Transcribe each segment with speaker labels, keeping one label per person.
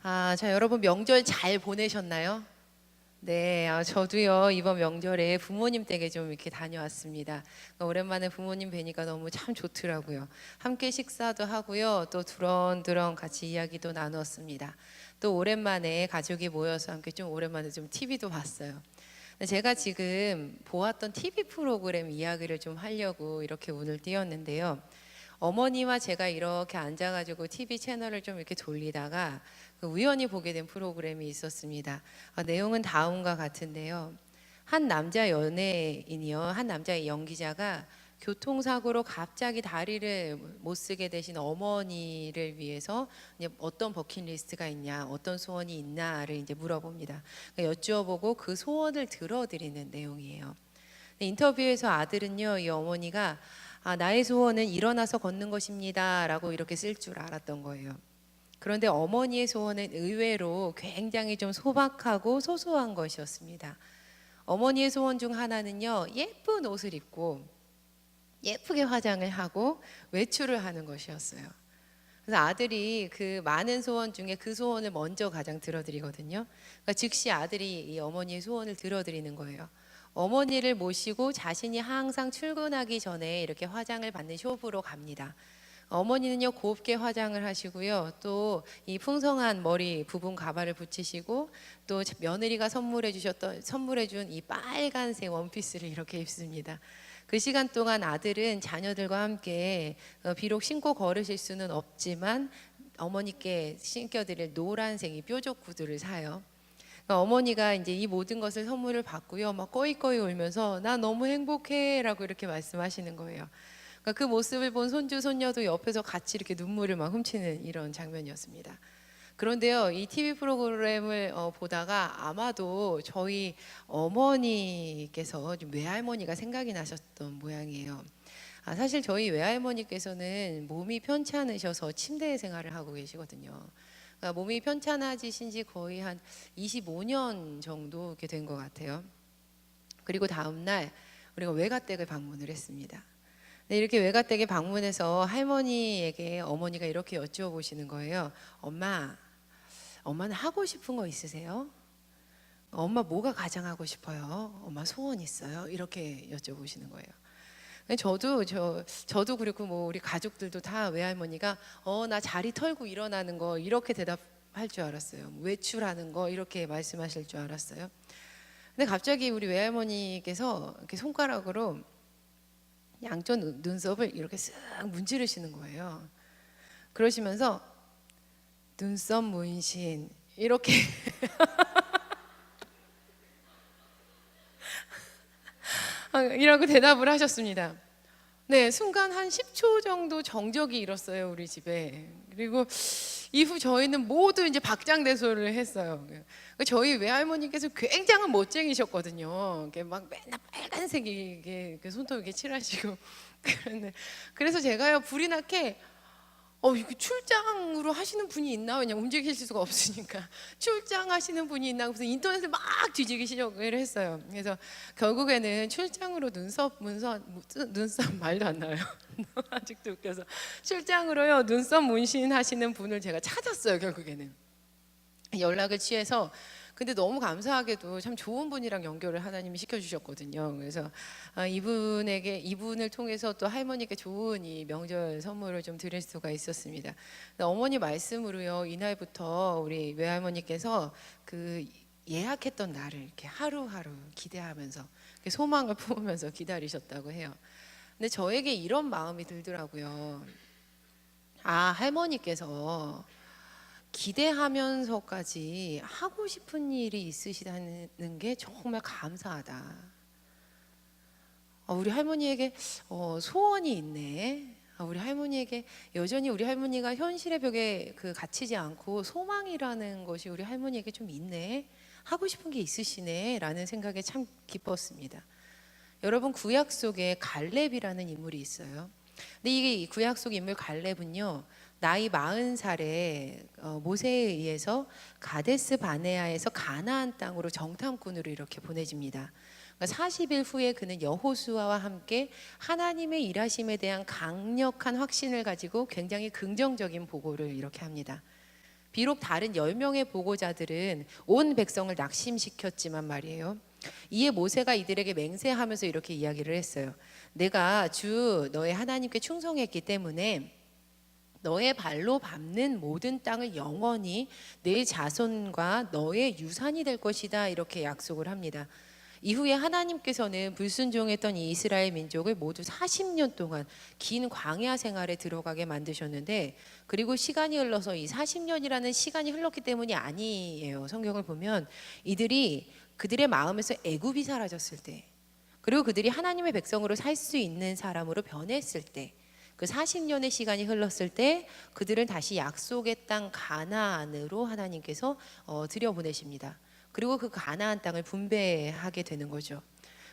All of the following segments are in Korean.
Speaker 1: 자, 여러분 명절 잘 보내셨나요? 네, 저도요, 이번 명절에 부모님 댁에 좀 이렇게 다녀왔습니다. 그러니까 오랜만에 부모님 뵈니까 너무 참 좋더라고요. 함께 식사도 하고요, 또 두런두런 같이 이야기도 나눴습니다. 또 오랜만에 가족이 모여서 함께 좀 오랜만에 좀 TV도 봤어요. 제가 지금 보았던 TV 프로그램 이야기를 좀 하려고 이렇게 오늘 띄웠는데요. 어머니와 제가 이렇게 앉아가지고 TV 채널을 좀 이렇게 돌리다가 우연히 보게 된 프로그램이 있었습니다. 내용은 다음과 같은데요. 한 남자 연예인이요, 한 남자 연기자가 교통사고로 갑자기 다리를 못 쓰게 되신 어머니를 위해서 이제 어떤 버킷리스트가 있냐, 어떤 소원이 있나를 이제 물어봅니다. 그러니까 여쭈어보고 그 소원을 들어드리는 내용이에요. 인터뷰에서 아들은요, 이 어머니가 나의 소원은 일어나서 걷는 것입니다 라고 이렇게 쓸 줄 알았던 거예요. 그런데 어머니의 소원은 의외로 굉장히 좀 소박하고 소소한 것이었습니다. 어머니의 소원 중 하나는요, 예쁜 옷을 입고 예쁘게 화장을 하고 외출을 하는 것이었어요. 그래서 아들이 그 많은 소원 중에 그 소원을 먼저 가장 들어드리거든요. 그러니까 즉시 아들이 이 어머니의 소원을 들어드리는 거예요. 어머니를 모시고 자신이 항상 출근하기 전에 이렇게 화장을 받는 숍으로 갑니다. 어머니는요, 곱게 화장을 하시고요, 또 이 풍성한 머리 부분 가발을 붙이시고, 또 며느리가 선물해준 이 빨간색 원피스를 이렇게 입습니다. 그 시간 동안 아들은 자녀들과 함께 비록 신고 걸으실 수는 없지만 어머니께 신겨드릴 노란색 이 뾰족 구두를 사요. 그러니까 어머니가 이제 이 모든 것을 선물을 받고요, 막 꺼이꺼이 울면서 나 너무 행복해라고 이렇게 말씀하시는 거예요. 그러니까 그 모습을 본 손주 손녀도 옆에서 같이 이렇게 눈물을 막 훔치는 이런 장면이었습니다. 그런데요, 이 TV 프로그램을 보다가 아마도 저희 어머니께서 좀 외할머니가 생각이 나셨던 모양이에요. 사실 저희 외할머니께서는 몸이 편찮으셔서 침대 생활을 하고 계시거든요. 그러니까 몸이 편찮아지신 지 거의 한 25년 정도 이렇게 된 것 같아요. 그리고 다음 날 우리가 외가댁을 방문을 했습니다. 네, 이렇게 외가댁에 방문해서 할머니에게 어머니가 이렇게 여쭈어보시는 거예요. 엄마는 하고 싶은 거 있으세요? 엄마 뭐가 가장 하고 싶어요? 엄마 소원 있어요? 이렇게 여쭤보시는 거예요. 저도 그렇고 뭐 우리 가족들도 다 외할머니가 나 자리 털고 일어나는 거 이렇게 대답할 줄 알았어요. 외출하는 거 이렇게 말씀하실 줄 알았어요. 근데 갑자기 우리 외할머니께서 이렇게 손가락으로 양쪽 눈썹을 이렇게 쓱 문지르시는 거예요. 그러시면서 눈썹 문신 이렇게 이라고 대답을 하셨습니다. 네, 순간 한 10초 정도 정적이 일었어요, 우리 집에. 그리고 이후 저희는 모두 이제 박장대소를 했어요. 저희 외할머니께서 굉장한 멋쟁이셨거든요. 이렇게 막 맨날 빨간색이 이렇게 손톱 이렇게 칠하시고 그래서 제가요 불이 나게 이거 출장으로 하시는 분이 있나? 왜냐 움직이실 수가 없으니까 출장하시는 분이 있나? 그래서 인터넷을 막 뒤지기 시작을 했어요. 그래서 결국에는 출장으로 눈썹 말도 안 나요. 아직도 웃겨서 출장으로요 눈썹 문신 하시는 분을 제가 찾았어요. 결국에는 연락을 취해서 근데 너무 감사하게도 참 좋은 분이랑 연결을 하나님이 시켜주셨거든요. 그래서 이분을 통해서 또 할머니께 좋은 이 명절 선물을 좀 드릴 수가 있었습니다. 어머니 말씀으로요, 이날부터 우리 외할머니께서 그 예약했던 날을 이렇게 하루하루 기대하면서 소망을 품으면서 기다리셨다고 해요. 근데 저에게 이런 마음이 들더라고요. 할머니께서 기대하면서까지 하고 싶은 일이 있으시다는 게 정말 감사하다. 우리 할머니에게 소원이 있네. 우리 할머니에게 여전히 우리 할머니가 현실의 벽에 갇히지 않고 소망이라는 것이 우리 할머니에게 좀 있네. 하고 싶은 게 있으시네 라는 생각에 참 기뻤습니다. 여러분, 구약 속에 갈렙이라는 인물이 있어요. 근데 이 구약 속 인물 갈렙은요, 나이 40살에 모세에 의해서 가데스 바네아에서 가나안 땅으로 정탐꾼으로 이렇게 보내집니다. 그러니까 40일 후에 그는 여호수아와 함께 하나님의 일하심에 대한 강력한 확신을 가지고 굉장히 긍정적인 보고를 이렇게 합니다. 비록 다른 10명의 보고자들은 온 백성을 낙심시켰지만 말이에요. 이에 모세가 이들에게 맹세하면서 이렇게 이야기를 했어요. 내가 주 너의 하나님께 충성했기 때문에 너의 발로 밟는 모든 땅을 영원히 내 자손과 너의 유산이 될 것이다, 이렇게 약속을 합니다. 이후에 하나님께서는 불순종했던 이 이스라엘 민족을 모두 40년 동안 긴 광야 생활에 들어가게 만드셨는데, 그리고 시간이 흘러서 이 40년이라는 시간이 흘렀기 때문이 아니에요. 성경을 보면 이들이 그들의 마음에서 애굽이 사라졌을 때, 그리고 그들이 하나님의 백성으로 살 수 있는 사람으로 변했을 때, 그 40년의 시간이 흘렀을 때 그들은 다시 약속의 땅 가나안으로 하나님께서 들여보내십니다. 그리고 그 가나안 땅을 분배하게 되는 거죠.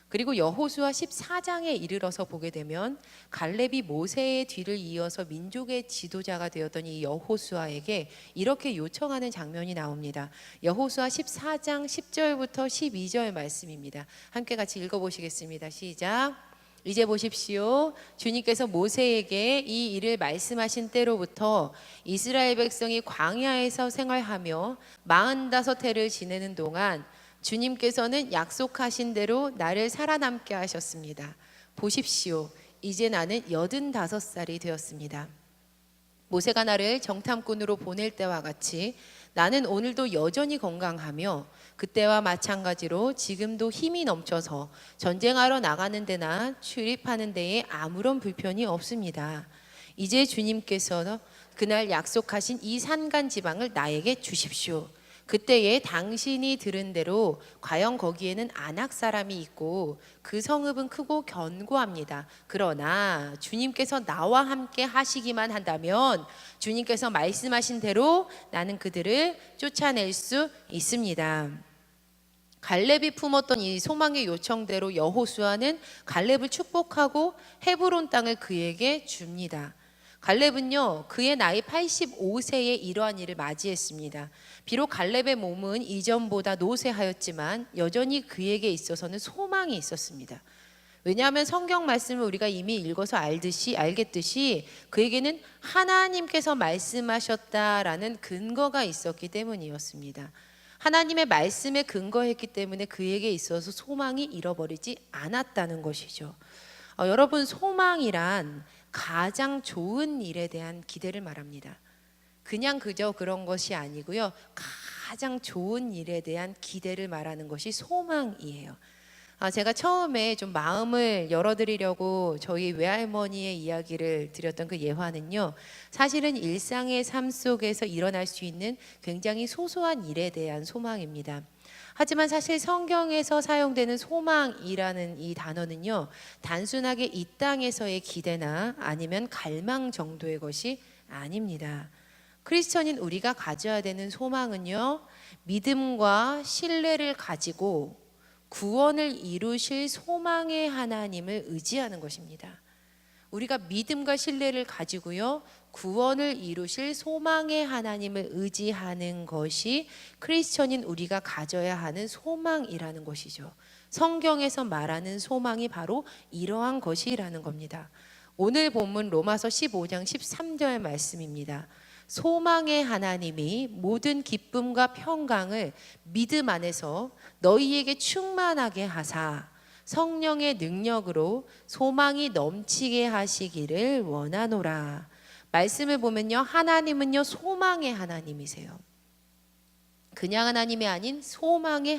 Speaker 1: 그리고 여호수아 14장에 이르러서 보게 되면 갈렙이 모세의 뒤를 이어서 민족의 지도자가 되었던 이 여호수아에게 이렇게 요청하는 장면이 나옵니다. 여호수아 14장 10절부터 12절 말씀입니다. 함께 같이 읽어보시겠습니다. 시작. 이제 보십시오. 주님께서 모세에게 이 일을 말씀하신 때로부터 이스라엘 백성이 광야에서 생활하며 45해를 지내는 동안 주님께서는 약속하신 대로 나를 살아남게 하셨습니다. 보십시오. 이제 나는 85살이 되었습니다. 모세가 나를 정탐꾼으로 보낼 때와 같이 나는 오늘도 여전히 건강하며 그때와 마찬가지로 지금도 힘이 넘쳐서 전쟁하러 나가는 데나 출입하는 데에 아무런 불편이 없습니다. 이제 주님께서 그날 약속하신 이 산간 지방을 나에게 주십시오. 그때에 당신이 들은 대로 과연 거기에는 아낙 사람이 있고 그 성읍은 크고 견고합니다. 그러나 주님께서 나와 함께 하시기만 한다면 주님께서 말씀하신 대로 나는 그들을 쫓아낼 수 있습니다. 갈렙이 품었던 이 소망의 요청대로 여호수아는 갈렙을 축복하고 헤브론 땅을 그에게 줍니다. 갈렙은요, 그의 나이 85세에 이러한 일을 맞이했습니다. 비록 갈렙의 몸은 이전보다 노쇠하였지만 여전히 그에게 있어서는 소망이 있었습니다. 왜냐하면 성경 말씀을 우리가 이미 읽어서 알겠듯이 그에게는 하나님께서 말씀하셨다라는 근거가 있었기 때문이었습니다. 하나님의 말씀에 근거했기 때문에 그에게 있어서 소망이 잃어버리지 않았다는 것이죠. 여러분, 소망이란 가장 좋은 일에 대한 기대를 말합니다. 그냥 그저 그런 것이 아니고요, 가장 좋은 일에 대한 기대를 말하는 것이 소망이에요. 제가 처음에 좀 마음을 열어드리려고 저희 외할머니의 이야기를 드렸던 그 예화는요, 사실은 일상의 삶 속에서 일어날 수 있는 굉장히 소소한 일에 대한 소망입니다. 하지만 사실 성경에서 사용되는 소망이라는 이 단어는요, 단순하게 이 땅에서의 기대나 아니면 갈망 정도의 것이 아닙니다. 크리스천인 우리가 가져야 되는 소망은요, 믿음과 신뢰를 가지고 구원을 이루실 소망의 하나님을 의지하는 것입니다. 우리가 믿음과 신뢰를 가지고요, 구원을 이루실 소망의 하나님을 의지하는 것이 크리스천인 우리가 가져야 하는 소망이라는 것이죠. 성경에서 말하는 소망이 바로 이러한 것이라는 겁니다. 오늘 본문 로마서 15장 13절 말씀입니다. 소망의 하나님이 모든 기쁨과 평강을 믿음 안에서 너희에게 충만하게 하사 성령의 능력으로 소망이 넘치게 하시기를 원하노라. 말씀을 보면요, 하나님은요 소망의 하나님이세요. 그냥 하나님이 아닌 소망의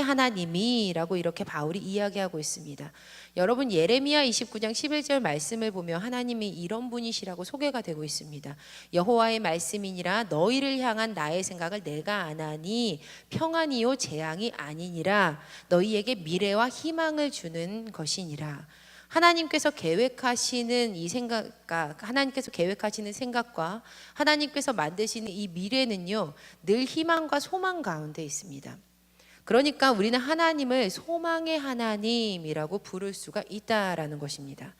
Speaker 1: 하나님이라고 이렇게 바울이 이야기하고 있습니다. 여러분, 예레미야 29장 11절 말씀을 보면 하나님이 이런 분이시라고 소개가 되고 있습니다. 여호와의 말씀이니라 너희를 향한 나의 생각을 내가 아나니 평안이요 재앙이 아니니라 너희에게 미래와 희망을 주는 것이니라. 하나님께서 계획하시는 생각과 하나님께서 만드시는 이 미래는요, 늘 희망과 소망 가운데 있습니다. 그러니까 우리는 하나님을 소망의 하나님이라고 부를 수가 있다라는 것입니다.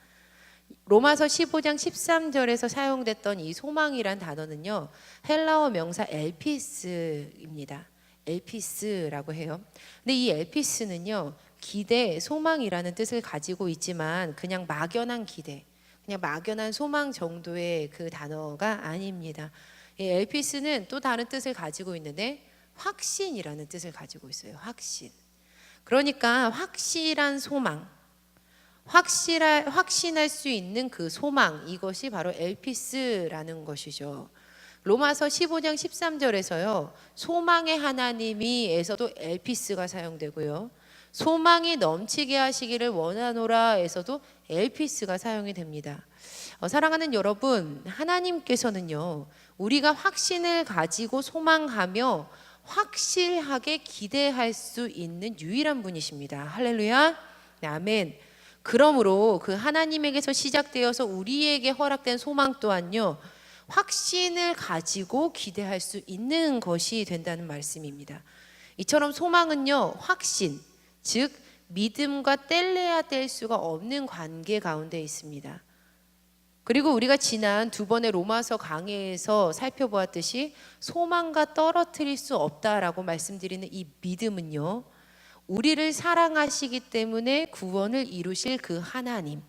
Speaker 1: 로마서 15장 13절에서 사용됐던 이 소망이란 단어는요, 헬라어 명사 엘피스입니다. 엘피스라고 해요. 근데 이 엘피스는요, 기대, 소망이라는 뜻을 가지고 있지만 그냥 막연한 기대, 그냥 막연한 소망 정도의 그 단어가 아닙니다. 이 엘피스는 또 다른 뜻을 가지고 있는데 확신이라는 뜻을 가지고 있어요. 확신. 그러니까 확실한 소망, 확신할 수 있는 그 소망, 이것이 바로 엘피스라는 것이죠. 로마서 15장 13절에서요. 소망의 하나님이에서도 엘피스가 사용되고요. 소망이 넘치게 하시기를 원하노라에서도 엘피스가 사용이 됩니다. 사랑하는 여러분, 하나님께서는요. 우리가 확신을 가지고 소망하며 확실하게 기대할 수 있는 유일한 분이십니다. 할렐루야. 네, 아멘. 그러므로 그 하나님에게서 시작되어서 우리에게 허락된 소망 또한요. 확신을 가지고 기대할 수 있는 것이 된다는 말씀입니다. 이처럼 소망은요. 확신, 즉 믿음과 뗄래야 뗄 수가 없는 관계 가운데 있습니다. 그리고 우리가 지난 두 번의 로마서 강해에서 살펴보았듯이 소망과 떨어뜨릴 수 없다라고 말씀드리는 이 믿음은요. 우리를 사랑하시기 때문에 구원을 이루실 그 하나님,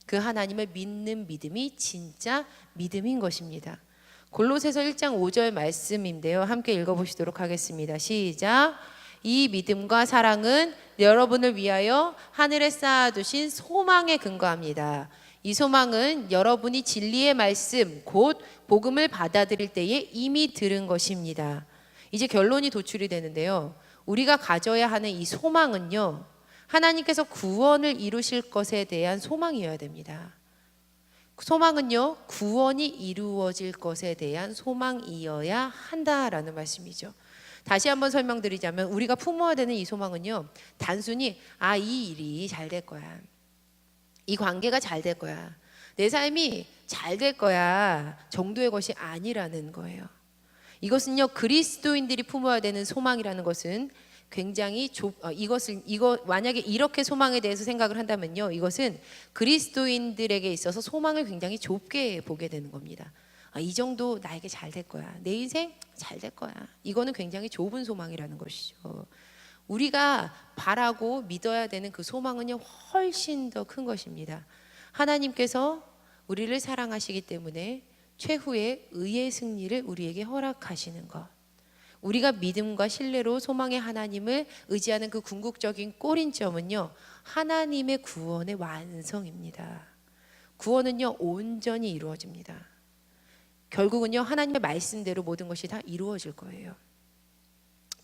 Speaker 1: 그 하나님을 믿는 믿음이 진짜 믿음인 것입니다. 골로새서 1장 5절 말씀인데요. 함께 읽어보시도록 하겠습니다. 시작. 이 믿음과 사랑은 여러분을 위하여 하늘에 쌓아두신 소망에 근거합니다. 이 소망은 여러분이 진리의 말씀, 곧 복음을 받아들일 때에 이미 들은 것입니다. 이제 결론이 도출이 되는데요. 우리가 가져야 하는 이 소망은요. 하나님께서 구원을 이루실 것에 대한 소망이어야 됩니다. 소망은요. 구원이 이루어질 것에 대한 소망이어야 한다라는 말씀이죠. 다시 한번 설명드리자면 우리가 품어야 되는 이 소망은요. 단순히 이 일이 잘 될 거야. 이 관계가 잘 될 거야. 내 삶이 잘 될 거야 정도의 것이 아니라는 거예요. 이것은요. 그리스도인들이 품어야 되는 소망이라는 것은 굉장히 만약에 이렇게 소망에 대해서 생각을 한다면요. 이것은 그리스도인들에게 있어서 소망을 굉장히 좁게 보게 되는 겁니다. 이 정도 나에게 잘 될 거야. 내 인생 잘 될 거야. 이거는 굉장히 좁은 소망이라는 것이죠. 우리가 바라고 믿어야 되는 그 소망은요. 훨씬 더 큰 것입니다. 하나님께서 우리를 사랑하시기 때문에 최후의 의의 승리를 우리에게 허락하시는 것. 우리가 믿음과 신뢰로 소망의 하나님을 의지하는 그 궁극적인 꼬린점은요. 하나님의 구원의 완성입니다. 구원은요. 온전히 이루어집니다. 결국은요. 하나님의 말씀대로 모든 것이 다 이루어질 거예요.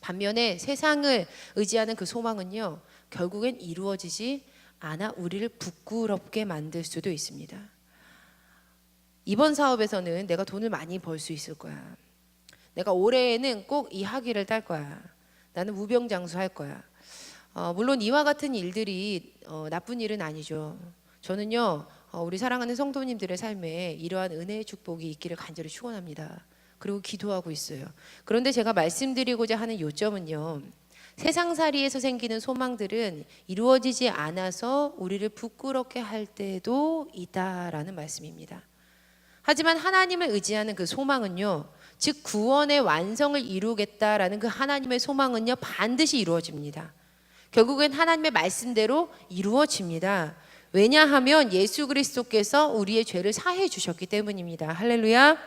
Speaker 1: 반면에 세상을 의지하는 그 소망은요. 결국엔 이루어지지 않아 우리를 부끄럽게 만들 수도 있습니다. 이번 사업에서는 내가 돈을 많이 벌 수 있을 거야. 내가 올해에는 꼭 이 학위를 딸 거야. 나는 무병장수할 거야. 물론 이와 같은 일들이 나쁜 일은 아니죠. 저는요. 우리 사랑하는 성도님들의 삶에 이러한 은혜의 축복이 있기를 간절히 축원합니다. 그리고 기도하고 있어요. 그런데 제가 말씀드리고자 하는 요점은요. 세상살이에서 생기는 소망들은 이루어지지 않아서 우리를 부끄럽게 할 때도 있다라는 말씀입니다. 하지만 하나님을 의지하는 그 소망은요. 즉 구원의 완성을 이루겠다라는 그 하나님의 소망은요. 반드시 이루어집니다. 결국엔 하나님의 말씀대로 이루어집니다. 왜냐하면 예수 그리스도께서 우리의 죄를 사해 주셨기 때문입니다. 할렐루야.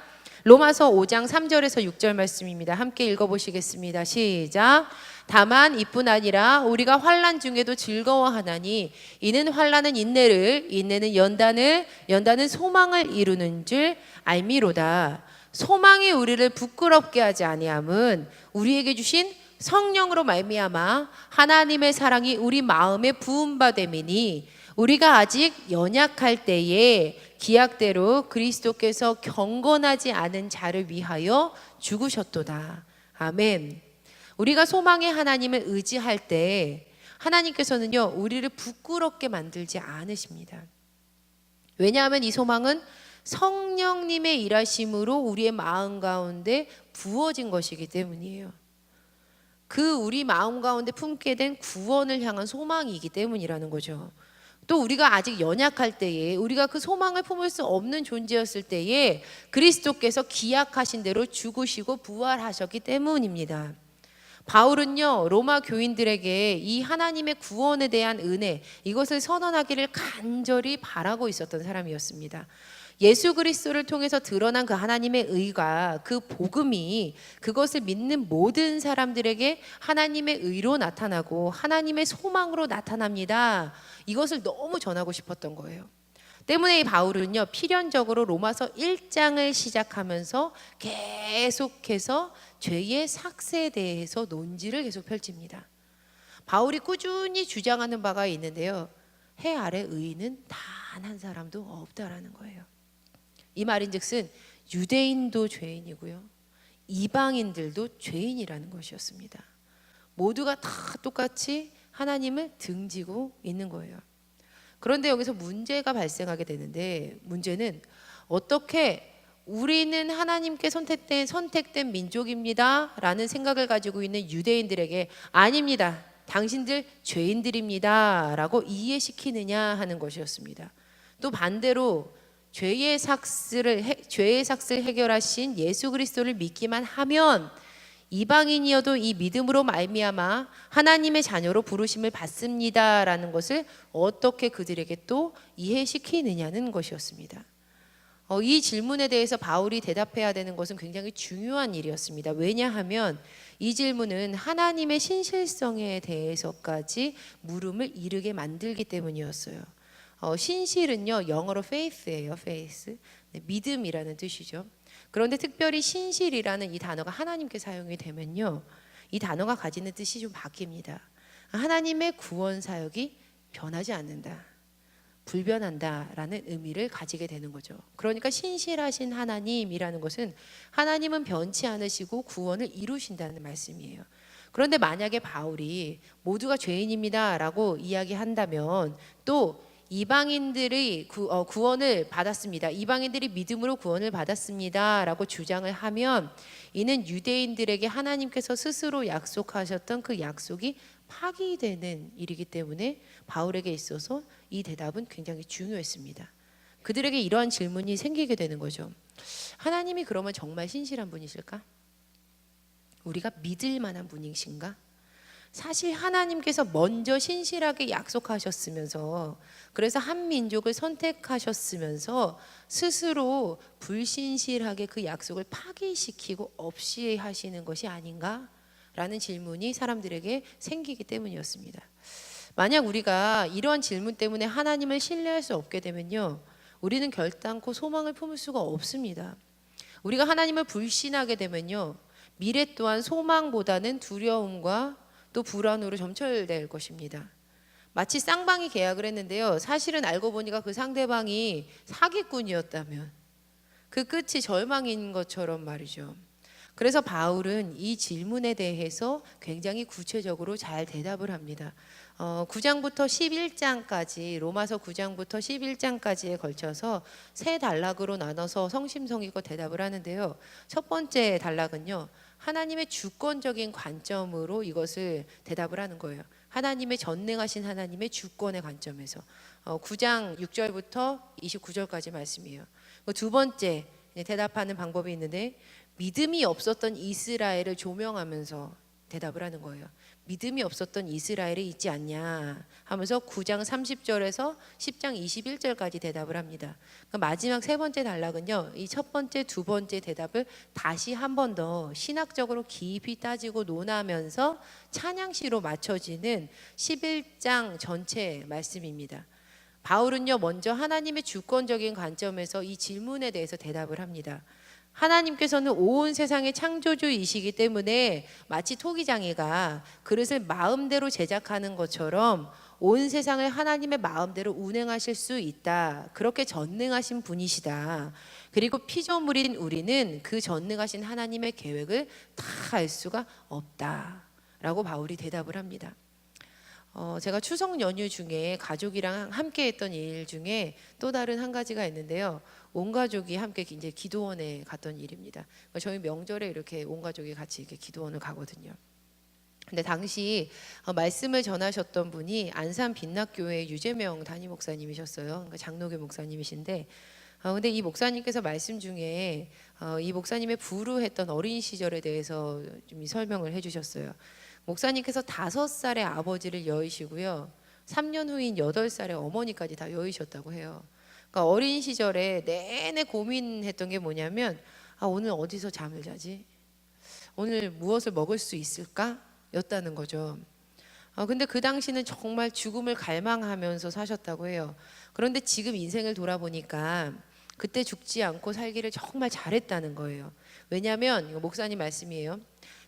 Speaker 1: 로마서 5장 3절에서 6절 말씀입니다. 함께 읽어보시겠습니다. 시작. 다만 이뿐 아니라 우리가 환난 중에도 즐거워하나니 이는 환난은 인내를, 인내는 연단을, 연단은 소망을 이루는 줄 알미로다. 소망이 우리를 부끄럽게 하지 아니함은 우리에게 주신 성령으로 말미암아 하나님의 사랑이 우리 마음에 부음받음이니 우리가 아직 연약할 때에 기약대로 그리스도께서 경건하지 않은 자를 위하여 죽으셨도다. 아멘. 우리가 소망의 하나님을 의지할 때 하나님께서는요 우리를 부끄럽게 만들지 않으십니다. 왜냐하면 이 소망은 성령님의 일하심으로 우리의 마음 가운데 부어진 것이기 때문이에요. 그 우리 마음 가운데 품게 된 구원을 향한 소망이기 때문이라는 거죠. 또 우리가 아직 연약할 때에 우리가 그 소망을 품을 수 없는 존재였을 때에 그리스도께서 기약하신 대로 죽으시고 부활하셨기 때문입니다. 바울은요 로마 교인들에게 이 하나님의 구원에 대한 은혜 이것을 선언하기를 간절히 바라고 있었던 사람이었습니다. 예수 그리스도를 통해서 드러난 그 하나님의 의가, 그 복음이 그것을 믿는 모든 사람들에게 하나님의 의로 나타나고 하나님의 소망으로 나타납니다. 이것을 너무 전하고 싶었던 거예요. 때문에 이 바울은요, 필연적으로 로마서 1장을 시작하면서 계속해서 죄의 삭스에 대해서 논지를 계속 펼칩니다. 바울이 꾸준히 주장하는 바가 있는데요, 해 아래 의인은 단 한 사람도 없다라는 거예요. 이 말인즉슨 유대인도 죄인이고요, 이방인들도 죄인이라는 것이었습니다. 모두가 다 똑같이 하나님을 등지고 있는 거예요. 그런데 여기서 문제가 발생하게 되는데, 문제는 어떻게 우리는 하나님께 선택된 민족입니다 라는 생각을 가지고 있는 유대인들에게 아닙니다, 당신들 죄인들입니다 라고 이해시키느냐 하는 것이었습니다. 또 반대로 죄의 삭스를 해결하신 예수 그리스도를 믿기만 하면 이방인이어도 이 믿음으로 말미암아 하나님의 자녀로 부르심을 받습니다라는 것을 어떻게 그들에게 또 이해시키느냐는 것이었습니다. 이 질문에 대해서 바울이 대답해야 되는 것은 굉장히 중요한 일이었습니다. 왜냐하면 이 질문은 하나님의 신실성에 대해서까지 물음을 이르게 만들기 때문이었어요. 신실은요, 영어로 faith예요. faith. 네, 믿음이라는 뜻이죠. 그런데 특별히 신실이라는 이 단어가 하나님께 사용이 되면요, 이 단어가 가지는 뜻이 좀 바뀝니다. 하나님의 구원 사역이 변하지 않는다, 불변한다라는 의미를 가지게 되는 거죠. 그러니까 신실하신 하나님이라는 것은 하나님은 변치 않으시고 구원을 이루신다는 말씀이에요. 그런데 만약에 바울이 모두가 죄인입니다라고 이야기한다면, 또 이방인들이 구원을 받았습니다, 이방인들이 믿음으로 구원을 받았습니다 라고 주장을 하면, 이는 유대인들에게 하나님께서 스스로 약속하셨던 그 약속이 파기되는 일이기 때문에 바울에게 있어서 이 대답은 굉장히 중요했습니다. 그들에게 이러한 질문이 생기게 되는 거죠. 하나님이 그러면 정말 신실한 분이실까? 우리가 믿을 만한 분이신가? 사실 하나님께서 먼저 신실하게 약속하셨으면서, 그래서 한 민족을 선택하셨으면서 스스로 불신실하게 그 약속을 파기시키고 없이 하시는 것이 아닌가? 라는 질문이 사람들에게 생기기 때문이었습니다. 만약 우리가 이런 질문 때문에 하나님을 신뢰할 수 없게 되면요, 우리는 결단코 소망을 품을 수가 없습니다. 우리가 하나님을 불신하게 되면요, 미래 또한 소망보다는 두려움과 또 불안으로 점철될 것입니다. 마치 쌍방이 계약을 했는데요, 사실은 알고 보니까 그 상대방이 사기꾼이었다면 그 끝이 절망인 것처럼 말이죠. 그래서 바울은 이 질문에 대해서 굉장히 구체적으로 잘 대답을 합니다. 9장부터 11장까지, 로마서 9장부터 11장까지에 걸쳐서 세 단락으로 나눠서 성심성의껏 대답을 하는데요, 첫 번째 단락은요, 하나님의 주권적인 관점으로 이것을 대답을 하는 거예요. 하나님의 전능하신 하나님의 주권의 관점에서 9장 6절부터 29절까지 말씀이에요. 두 번째 대답하는 방법이 있는데, 믿음이 없었던 이스라엘을 조명하면서 대답을 하는 거예요. 믿음이 없었던 이스라엘이 있지 않냐 하면서 9장 30절에서 10장 21절까지 대답을 합니다. 그러니까 마지막 세 번째 단락은요, 이 첫 번째, 두 번째 대답을 다시 한 번 더 신학적으로 깊이 따지고 논하면서 찬양시로 맞춰지는 11장 전체 말씀입니다. 바울은요, 먼저 하나님의 주권적인 관점에서 이 질문에 대해서 대답을 합니다. 하나님께서는 온 세상의 창조주이시기 때문에 마치 토기장이가 그릇을 마음대로 제작하는 것처럼 온 세상을 하나님의 마음대로 운행하실 수 있다, 그렇게 전능하신 분이시다. 그리고 피조물인 우리는 그 전능하신 하나님의 계획을 다 알 수가 없다 라고 바울이 대답을 합니다. 제가 추석 연휴 중에 가족이랑 함께 했던 일 중에 또 다른 한 가지가 있는데요, 온 가족이 함께 이제 기도원에 갔던 일입니다. 저희 명절에 이렇게 온 가족이 같이 이렇게 기도원을 가거든요. 근데 당시 말씀을 전하셨던 분이 안산 빛락교회 유재명 담임 목사님이셨어요. 그러니까 장로교 목사님이신데, 근데 이 목사님께서 말씀 중에 이 목사님의 부르했던 어린 시절에 대해서 좀 설명을 해주셨어요. 목사님께서 5살의 아버지를 여의시고요, 3년 후인 8살의 어머니까지 다 여의셨다고 해요. 그러니까 어린 시절에 내내 고민했던 게 뭐냐면, 오늘 어디서 잠을 자지? 오늘 무엇을 먹을 수 있을까? 였다는 거죠. 근데 그 당시는 정말 죽음을 갈망하면서 사셨다고 해요. 그런데 지금 인생을 돌아보니까 그때 죽지 않고 살기를 정말 잘했다는 거예요. 왜냐하면 이거 목사님 말씀이에요.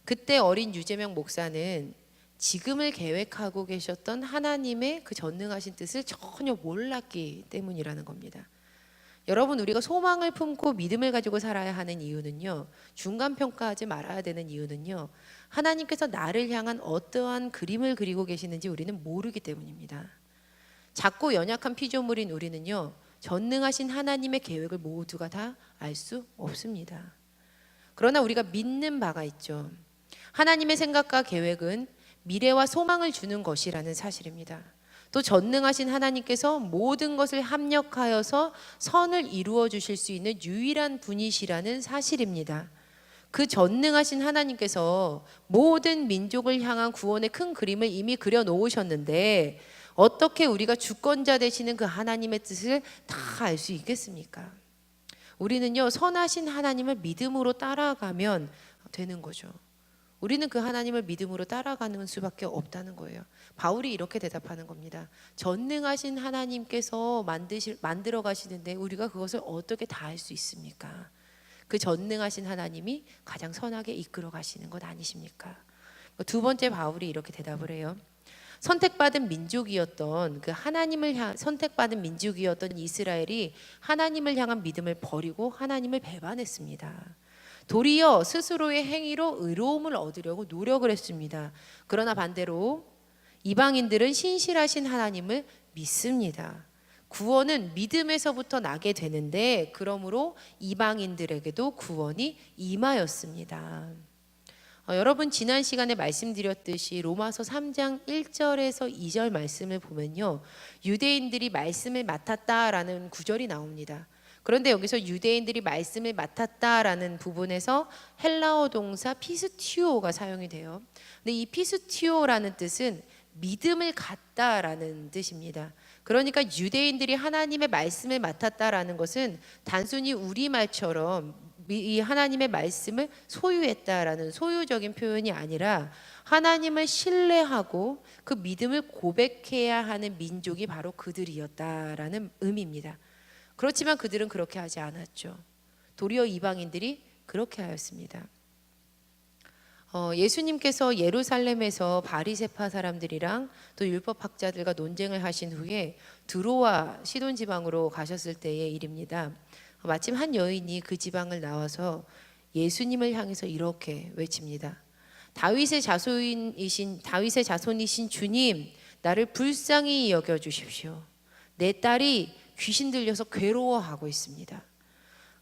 Speaker 1: 그때 어린 유재명 목사는 지금을 계획하고 계셨던 하나님의 그 전능하신 뜻을 전혀 몰랐기 때문이라는 겁니다. 여러분, 우리가 소망을 품고 믿음을 가지고 살아야 하는 이유는요, 중간평가하지 말아야 되는 이유는요, 하나님께서 나를 향한 어떠한 그림을 그리고 계시는지 우리는 모르기 때문입니다. 작고 연약한 피조물인 우리는요, 전능하신 하나님의 계획을 모두가 다 알 수 없습니다. 그러나 우리가 믿는 바가 있죠. 하나님의 생각과 계획은 미래와 소망을 주는 것이라는 사실입니다. 또 전능하신 하나님께서 모든 것을 합력하여서 선을 이루어 주실 수 있는 유일한 분이시라는 사실입니다. 그 전능하신 하나님께서 모든 민족을 향한 구원의 큰 그림을 이미 그려 놓으셨는데 어떻게 우리가 주권자 되시는 그 하나님의 뜻을 다 알 수 있겠습니까? 우리는요, 선하신 하나님을 믿음으로 따라가면 되는 거죠. 우리는 그 하나님을 믿음으로 따라가는 수밖에 없다는 거예요. 바울이 이렇게 대답하는 겁니다. 전능하신 하나님께서 만들어 가시는데 우리가 그것을 어떻게 다 할 수 있습니까? 그 전능하신 하나님이 가장 선하게 이끌어 가시는 것 아니십니까? 두 번째, 바울이 이렇게 대답을 해요. 선택받은 민족이었던 선택받은 민족이었던 이스라엘이 하나님을 향한 믿음을 버리고 하나님을 배반했습니다. 도리어 스스로의 행위로 의로움을 얻으려고 노력을 했습니다. 그러나 반대로 이방인들은 신실하신 하나님을 믿습니다. 구원은 믿음에서부터 나게 되는데 그러므로 이방인들에게도 구원이 임하였습니다. 여러분, 지난 시간에 말씀드렸듯이 로마서 3장 1절에서 2절 말씀을 보면요, 유대인들이 말씀을 맡았다라는 구절이 나옵니다. 그런데 여기서 유대인들이 말씀을 맡았다라는 부분에서 헬라어 동사 피스티오가 사용이 돼요. 근데 이 피스티오라는 뜻은 믿음을 갖다라는 뜻입니다. 그러니까 유대인들이 하나님의 말씀을 맡았다라는 것은 단순히 우리말처럼 이 하나님의 말씀을 소유했다라는 소유적인 표현이 아니라 하나님을 신뢰하고 그 믿음을 고백해야 하는 민족이 바로 그들이었다라는 의미입니다. 그렇지만 그들은 그렇게 하지 않았죠. 도리어 이방인들이 그렇게 하였습니다. 예수님께서 예루살렘에서 바리새파 사람들이랑 또 율법학자들과 논쟁을 하신 후에 드로아 시돈 지방으로 가셨을 때의 일입니다. 마침 한 여인이 그 지방을 나와서 예수님을 향해서 이렇게 외칩니다. 다윗의 자손이신 주님, 나를 불쌍히 여겨 주십시오. 내 딸이 귀신 들려서 괴로워하고 있습니다.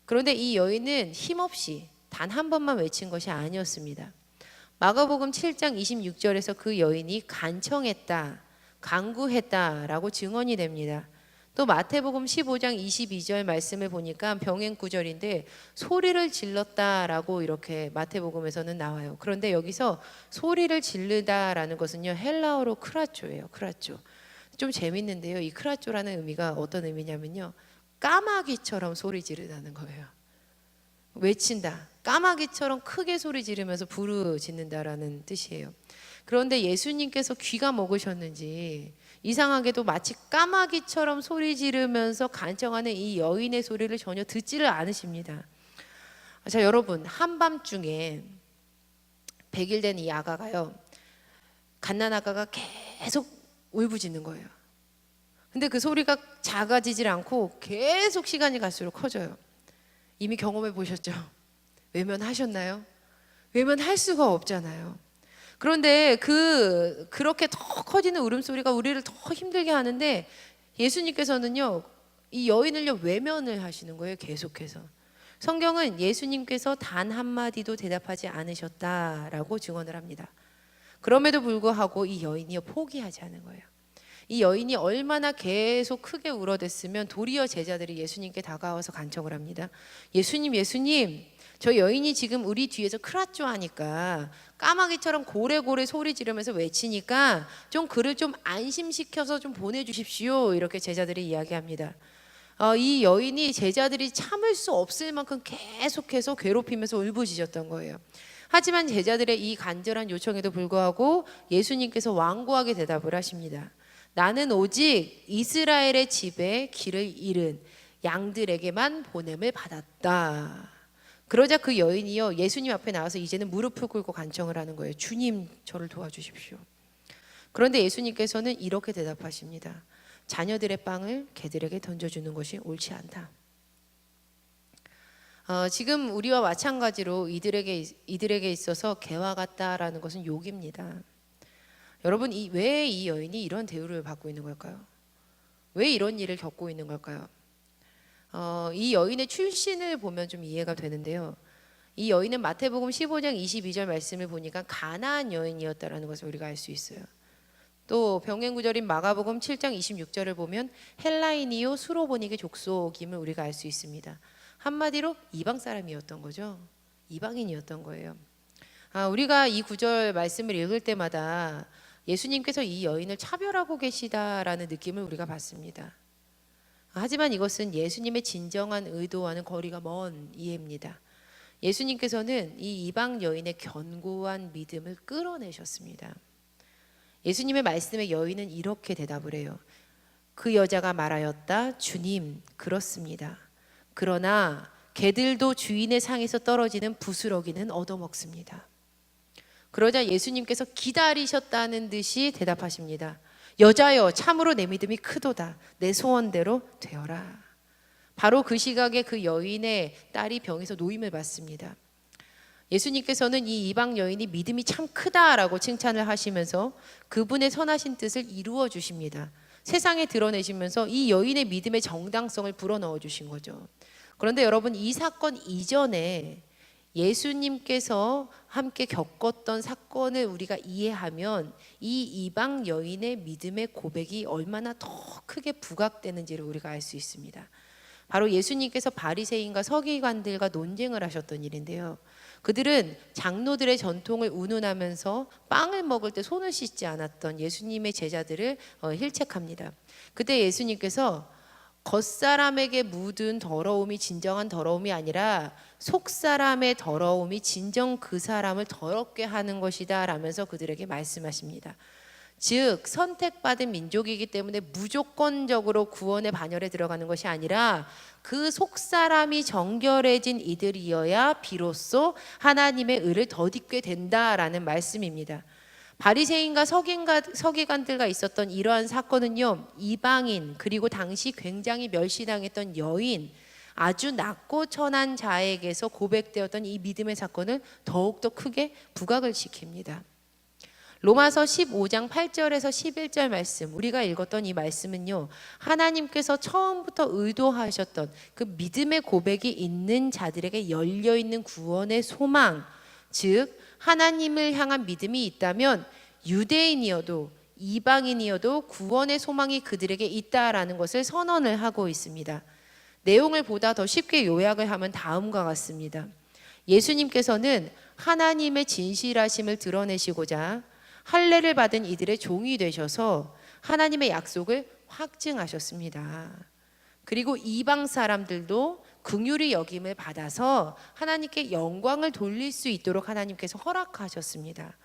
Speaker 1: 그런데 이 여인은 힘없이 단 한 번만 외친 것이 아니었습니다. 마가복음 7장 26절에서 그 여인이 간청했다, 간구했다라고 증언이 됩니다. 또 마태복음 15장 22절 말씀을 보니까 병행 구절인데 소리를 질렀다라고 이렇게 마태복음에서는 나와요. 그런데 여기서 소리를 지르다라는 것은요, 헬라어로 크라쪼예요. 크라쪼. 좀 재밌는데요. 이 크라쪼라는 의미가 어떤 의미냐면요, 까마귀처럼 소리 지르다는 거예요. 외친다. 까마귀처럼 크게 소리 지르면서 부르짖는다라는 뜻이에요. 그런데 예수님께서 귀가 먹으셨는지 이상하게도 마치 까마귀처럼 소리 지르면서 간청하는 이 여인의 소리를 전혀 듣지를 않으십니다. 자, 여러분, 한밤중에 100일 된 이 아가가요, 갓난아가가 계속 울부짖는 거예요. 근데 그 소리가 작아지질 않고 계속 시간이 갈수록 커져요. 이미 경험해 보셨죠? 외면하셨나요? 외면할 수가 없잖아요. 그런데 그렇게 더 커지는 울음소리가 우리를 더 힘들게 하는데 예수님께서는요, 이 여인을요 외면을 하시는 거예요. 계속해서. 성경은 예수님께서 단 한마디도 대답하지 않으셨다라고 증언을 합니다. 그럼에도 불구하고 이 여인이요 포기하지 않은 거예요. 이 여인이 얼마나 계속 크게 울어댔으면 도리어 제자들이 예수님께 다가와서 간청을 합니다. 예수님, 저 여인이 지금 우리 뒤에서 크라쪼 하니까 까마귀처럼 고래고래 소리 지르면서 외치니까 좀 그를 좀 안심시켜서 좀 보내주십시오. 이렇게 제자들이 이야기합니다. 이 여인이 제자들이 참을 수 없을 만큼 계속해서 괴롭히면서 울부짖었던 거예요. 하지만 제자들의 이 간절한 요청에도 불구하고 예수님께서 완고하게 대답을 하십니다. 나는 오직 이스라엘의 집에 길을 잃은 양들에게만 보냄을 받았다. 그러자 그 여인이요, 예수님 앞에 나와서 이제는 무릎을 꿇고 간청을 하는 거예요. 주님, 저를 도와주십시오. 그런데 예수님께서는 이렇게 대답하십니다. 자녀들의 빵을 개들에게 던져주는 것이 옳지 않다. 지금 우리와 마찬가지로 이들에게 있어서 개와 같다라는 것은 욕입니다. 여러분, 왜 이 여인이 이런 대우를 받고 있는 걸까요? 왜 이런 일을 겪고 있는 걸까요? 이 여인의 출신을 보면 좀 이해가 되는데요. 이 여인은 마태복음 15장 22절 말씀을 보니까 가나안 여인이었다라는 것을 우리가 알 수 있어요. 또 병행 구절인 마가복음 7장 26절을 보면 헬라인이요 수로보닉의 족속임을 우리가 알 수 있습니다. 한마디로 이방 사람이었던 거죠. 이방인이었던 거예요. 우리가 이 구절 말씀을 읽을 때마다 예수님께서 이 여인을 차별하고 계시다라는 느낌을 우리가 받습니다. 하지만 이것은 예수님의 진정한 의도와는 거리가 먼 이해입니다. 예수님께서는 이 이방 여인의 견고한 믿음을 끌어내셨습니다. 예수님의 말씀에 여인은 이렇게 대답을 해요. 그 여자가 말하였다. 주님, 그렇습니다. 그러나 개들도 주인의 상에서 떨어지는 부스러기는 얻어먹습니다. 그러자 예수님께서 기다리셨다는 듯이 대답하십니다. 여자여, 참으로 내 믿음이 크도다. 내 소원대로 되어라. 바로 그 시각에 그 여인의 딸이 병에서 노임을 받습니다. 예수님께서는 이 이방 여인이 믿음이 참 크다라고 칭찬을 하시면서 그분의 선하신 뜻을 이루어 주십니다. 세상에 드러내시면서 이 여인의 믿음의 정당성을 불어넣어 주신 거죠. 그런데 여러분, 이 사건 이전에 예수님께서 함께 겪었던 사건을 우리가 이해하면 이 이방 여인의 믿음의 고백이 얼마나 더 크게 부각되는지를 우리가 알 수 있습니다. 바로 예수님께서 바리새인과 서기관들과 논쟁을 하셨던 일인데요. 그들은 장로들의 전통을 운운하면서 빵을 먹을 때 손을 씻지 않았던 예수님의 제자들을 힐책합니다. 그때 예수님께서 겉사람에게 묻은 더러움이 진정한 더러움이 아니라 속사람의 더러움이 진정 그 사람을 더럽게 하는 것이다 라면서 그들에게 말씀하십니다. 즉 선택받은 민족이기 때문에 무조건적으로 구원의 반열에 들어가는 것이 아니라 그 속사람이 정결해진 이들이어야 비로소 하나님의 의를 덧입게 된다라는 말씀입니다. 바리새인과 서기관들과 있었던 이러한 사건은요, 이방인 그리고 당시 굉장히 멸시당했던 여인, 아주 낮고 천한 자에게서 고백되었던 이 믿음의 사건을 더욱더 크게 부각을 시킵니다. 로마서 15장 8절에서 11절 말씀, 우리가 읽었던 이 말씀은요, 하나님께서 처음부터 의도하셨던 그 믿음의 고백이 있는 자들에게 열려있는 구원의 소망, 즉 하나님을 향한 믿음이 있다면 유대인이어도 이방인이어도 구원의 소망이 그들에게 있다라는 것을 선언을 하고 있습니다. 내용을 보다 더 쉽게 요약을 하면 다음과 같습니다. 예수님께서는 하나님의 진실하심을 드러내시고자 할례를 받은 이들의 종이 되셔서 하나님의 약속을 확증하셨습니다. 그리고 이방 사람들도 긍휼히 여김을 받아서 하나님께 영광을 돌릴 수 있도록 하나님께서 허락하셨습니다.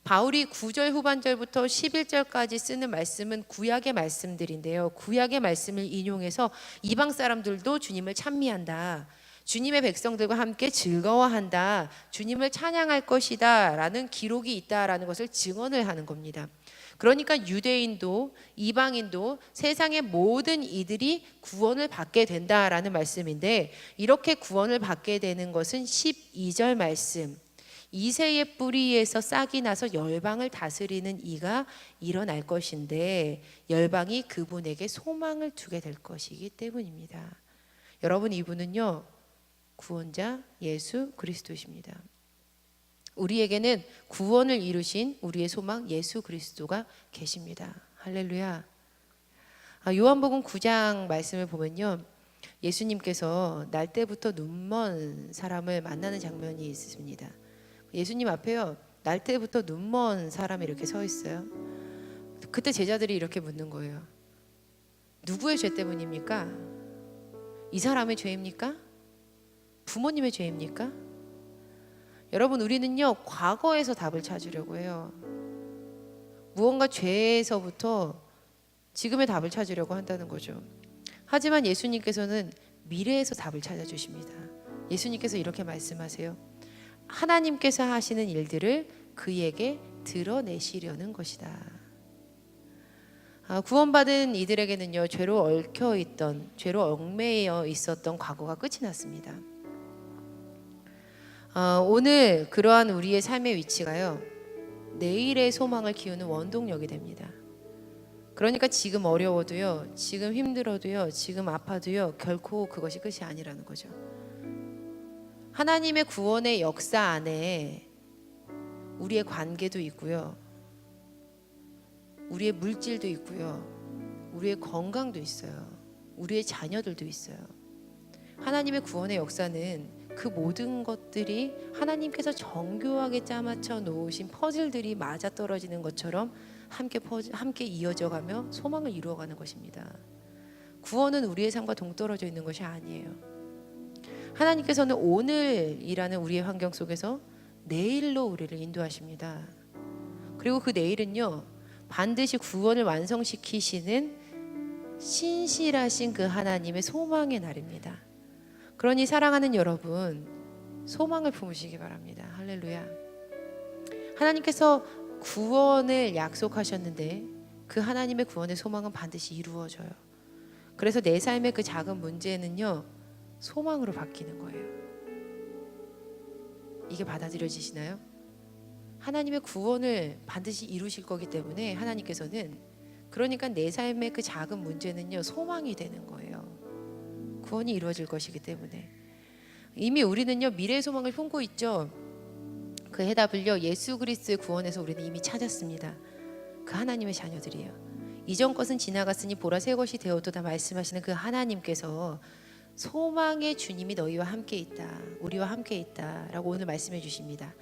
Speaker 1: 바울이 9절 후반절부터 11절까지 쓰는 말씀은 구약의 말씀들인데요. 구약의 말씀을 인용해서 이방 사람들도 주님을 찬미한다, 주님의 백성들과 함께 즐거워한다, 주님을 찬양할 것이다 라는 기록이 있다라는 것을 증언을 하는 겁니다. 그러니까 유대인도 이방인도 세상의 모든 이들이 구원을 받게 된다라는 말씀인데, 이렇게 구원을 받게 되는 것은 12절 말씀, 이새의 뿌리에서 싹이 나서 열방을 다스리는 이가 일어날 것인데 열방이 그분에게 소망을 두게 될 것이기 때문입니다. 여러분, 이분은요 구원자 예수 그리스도십니다. 우리에게는 구원을 이루신 우리의 소망 예수 그리스도가 계십니다. 할렐루야. 요한복음 9장 말씀을 보면요, 예수님께서 날 때부터 눈먼 사람을 만나는 장면이 있습니다. 예수님 앞에요, 날 때부터 눈먼 사람이 이렇게 서 있어요. 그때 제자들이 이렇게 묻는 거예요. 누구의 죄 때문입니까? 이 사람의 죄입니까? 부모님의 죄입니까? 여러분, 우리는요 과거에서 답을 찾으려고 해요. 무언가 죄에서부터 지금의 답을 찾으려고 한다는 거죠. 하지만 예수님께서는 미래에서 답을 찾아주십니다. 예수님께서 이렇게 말씀하세요. 하나님께서 하시는 일들을 그에게 드러내시려는 것이다. 구원받은 이들에게는요 죄로 얽혀 있던, 죄로 얽매여 있었던 과거가 끝이 났습니다. 오늘 그러한 우리의 삶의 위치가요 내일의 소망을 키우는 원동력이 됩니다. 그러니까 지금 어려워도요, 지금 힘들어도요, 지금 아파도요 결코 그것이 끝이 아니라는 거죠. 하나님의 구원의 역사 안에 우리의 관계도 있고요, 우리의 물질도 있고요, 우리의 건강도 있어요, 우리의 자녀들도 있어요. 하나님의 구원의 역사는 그 모든 것들이 하나님께서 정교하게 짜맞춰 놓으신 퍼즐들이 맞아떨어지는 것처럼 함께 이어져가며 소망을 이루어가는 것입니다. 구원은 우리의 삶과 동떨어져 있는 것이 아니에요. 하나님께서는 오늘이라는 우리의 환경 속에서 내일로 우리를 인도하십니다. 그리고 그 내일은요 반드시 구원을 완성시키시는 신실하신 그 하나님의 소망의 날입니다. 그러니 사랑하는 여러분, 소망을 품으시기 바랍니다. 할렐루야. 하나님께서 구원을 약속하셨는데 그 하나님의 구원의 소망은 반드시 이루어져요. 그래서 내 삶의 그 작은 문제는요 소망으로 바뀌는 거예요. 이게 받아들여지시나요? 하나님의 구원을 반드시 이루실 거기 때문에 하나님께서는, 그러니까 내 삶의 그 작은 문제는요 소망이 되는 거예요. 구원이 이루어질 것이기 때문에. 이미 우리는요 미래의 소망을 품고 있죠. 그 해답을요 예수 그리스도의 구원에서 우리는 이미 찾았습니다. 그 하나님의 자녀들이에요. 이전 것은 지나갔으니 보라 새 것이 되었도다 말씀하시는 그 하나님께서 소망의 주님이 너희와 함께 있다, 우리와 함께 있다 라고 오늘 말씀해 주십니다.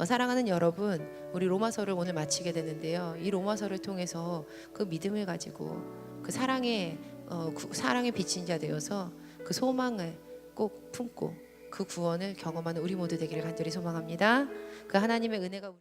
Speaker 1: 사랑하는 여러분, 우리 로마서를 오늘 마치게 되는데요, 이 로마서를 통해서 그 믿음을 가지고 그 사랑의 빛인 자 되어서 그 소망을 꼭 품고 그 구원을 경험하는 우리 모두 되기를 간절히 소망합니다. 그 하나님의 은혜가 우리